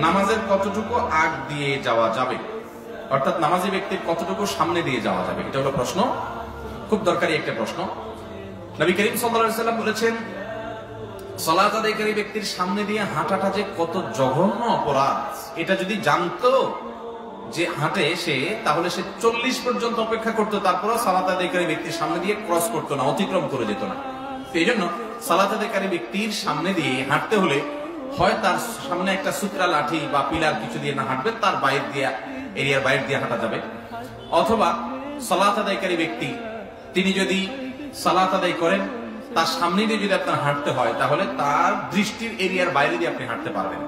নামাজের কতটুকু আগ দিয়ে যাওয়া যাবে, অর্থাৎ নামাজি ব্যক্তির কতটুকু সামনে দিয়ে যাওয়া যাবে, এটা হলো প্রশ্ন, খুব দরকারি একটা প্রশ্ন। নবী করিম সাল্লাল্লাহু আলাইহি ওয়াসাল্লাম বলেছেন, সালাত আদায়কারী ব্যক্তির সামনে দিয়ে হাঁটাটা যে কত জঘন্য অপরাধ, এটা যদি জানতো যে হাঁটে সে, তাহলে সে 40 পর্যন্ত অপেক্ষা করতো, তারপরও সালাত আদায়কারী ব্যক্তির সামনে দিয়ে ক্রস করতো না, অতিক্রম করে যেত না। এই জন্য সালাত আদায়কারী ব্যক্তির সামনে দিয়ে হাঁটতে হলে হয় তার সামনে একটা সূত্রা লাঠি বা পিলার কিছু দিয়ে না হাঁটবে, তার বাইরে দিয়ে, এরিয়ার বাইরে দিয়ে হাঁটা যাবে। অথবা সালাত আদায়কারী ব্যক্তি তিনি যদি সালাত আদায় করেন, তার সামনে দিয়ে যদি আপনার হাঁটতে হয়, তাহলে তার দৃষ্টির এরিয়ার বাইরে দিয়ে আপনি হাঁটতে পারবেন।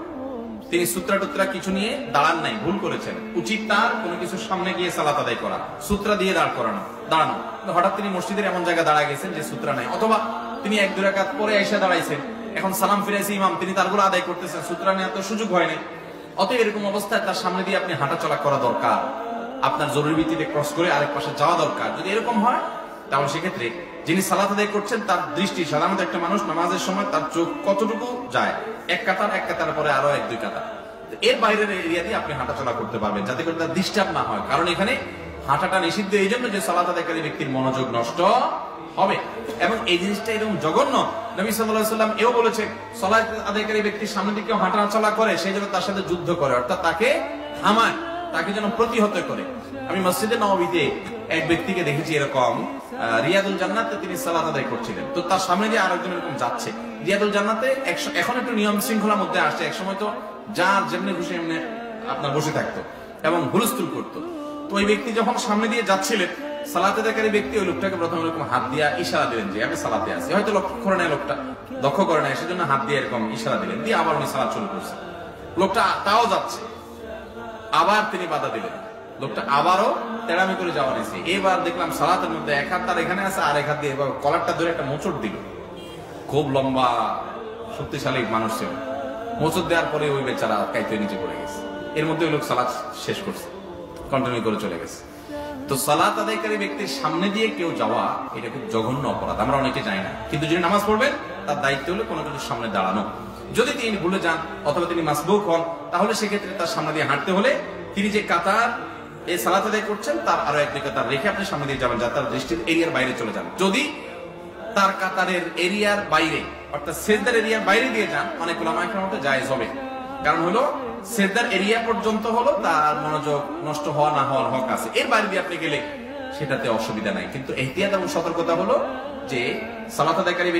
তিনি সূত্রা টুত্রা কিছু নিয়ে দাঁড়ান নাই, ভুল করেছেন। উচিত তার কোনো কিছুর সামনে গিয়ে সালাত আদায় করা, সূত্রা দিয়ে দাঁড়ানো। হঠাৎ তিনি মসজিদের এমন জায়গায় দাঁড়ায় গেছেন যে সূত্রা নাই, অথবা তিনি 1-2 রাকাত পরে এসে দাঁড়াইছেন, এখন সালাম ফিরাইছে ইমাম, তিনি তারগুলো আদায় করতেছেন, সূত্রা নেওয়ার তো সুযোগ হয় নাই। অতএব এরকম অবস্থায় তার সামনে দিয়ে আপনি হাঁটা চলা করা দরকার, আপনার জরুরি ভিত্তিতে ক্রস করে আরেক পাশে যাওয়া দরকার। যদি এরকম হয়, তাহলে সেক্ষেত্রে যিনি সালাত আদায় করছেন তার দৃষ্টি, সাধারণত একটা মানুষ নামাজের সময় তার চোখ কতটুকু যায়, এক কাতার পরে আরো 1-2 কাতার, এর বাইরের এরিয়া দিয়ে আপনি হাঁটা চলা করতে পারবেন, যাতে করে তার ডিস্টার্ব না হয়। কারণ এখানে হাঁটাটা নিষিদ্ধ এই জন্য যে সালাত আদায়কারী ব্যক্তির মনোযোগ নষ্ট হবে। এবং এই জিনিসটা এরকম জঘন্য, নবী সাল্লাল্লাহু আলাইহি ওয়াসাল্লাম এও বলেছেন, সালাত আদায়কারী ব্যক্তির সামনে দিকে হাঁটা চলা করে, সেই জন্য তার সাথে যুদ্ধ করে, অর্থাৎ তাকে থামায়, তাকে যেন প্রতিহত করে। আমি মসজিদে নববীতে এক ব্যক্তিকে দেখেছি এরকম, রিয়াদুল জান্নাতে তিনি সালাত আদায় করছিলেন, তো তার সামনে দিয়ে আরেকজন এরকম যাচ্ছে। রিয়াদুল জান্নাতে এখন একটু নিয়ম শৃঙ্খলার মধ্যে আসছে, একসময় তো যার যেমনি খুশি এমনি আপনার বসে থাকতো এবং হুলস্থুল করতো। তো ওই ব্যক্তি যখন সামনে দিয়ে যাচ্ছিলেন, সালাত আদায়কারী ব্যক্তি ওই লোকটাকে প্রথমে এরকম হাত দিয়ে ইশারা দিলেন যে আমি সালাতে আছি, হয়তো লক্ষ্য করে নাই, সেজন্য হাত দিয়ে এরকম ইশারা দিলেন, দিয়ে আবার উনি সালাত শুরু করছেন। লোকটা তাও যাচ্ছে, আবার তিনি বাধা দিলেন, লোকটা আবারও তেড়ামি করে যাওয়া নিয়েছে। এবার দেখলাম সালাতের মধ্যে এক হাত তার এখানে আছে, আর এক হাত দিয়ে এবার কলারটা ধরে একটা মোচড় দিল। খুব লম্বা শক্তিশালী মানুষ ছিল, মোচড় দেওয়ার পরে ওই বেচারা কাইতে নিচে পড়ে গেছে। এর মধ্যে ওই লোক সালাত শেষ করছে, কন্টিনিউ করে চলে গেছে। তো সালাত আদায়কারী ব্যক্তির সামনে দিয়ে কেউ যাওয়া, এটা খুব জঘন্য অপরাধ, আমরা অনেকে জানি না। কিন্তু যিনি নামাজ পড়বেন তার দায়িত্ব হলো কোনো কিছুর সামনে দাঁড়ানো। যদি তিনি ভুলে যান অথবা তিনি মাসবুক হন, তাহলে সেক্ষেত্রে তার সামনে দিয়ে হাঁটতে হলে তিনি যে কাতার এই সালাত আদায় করছেন তার আরো 1-2 কাতার রেখে আপনি সামনে দিয়ে যাবেন, যাতে তার দৃষ্টির এরিয়ার বাইরে চলে যান। যদি তার কাতারের এরিয়ার বাইরে, অর্থাৎ সেজদার এরিয়ার বাইরে দিয়ে যান, অনেক উলামা একরামের মতে জায়েজ হবে। কারণ হলো সেজদার এরিয়া পর্যন্ত হলো তার মনোযোগ নষ্ট হওয়া না হওয়ার হক আছে, এর বাইরে দিয়ে আপনি গেলে সেটাতে অসুবিধা নাই। কিন্তু এহতিয়াত এবং সতর্কতা হলো যে সালাত আদায়কারী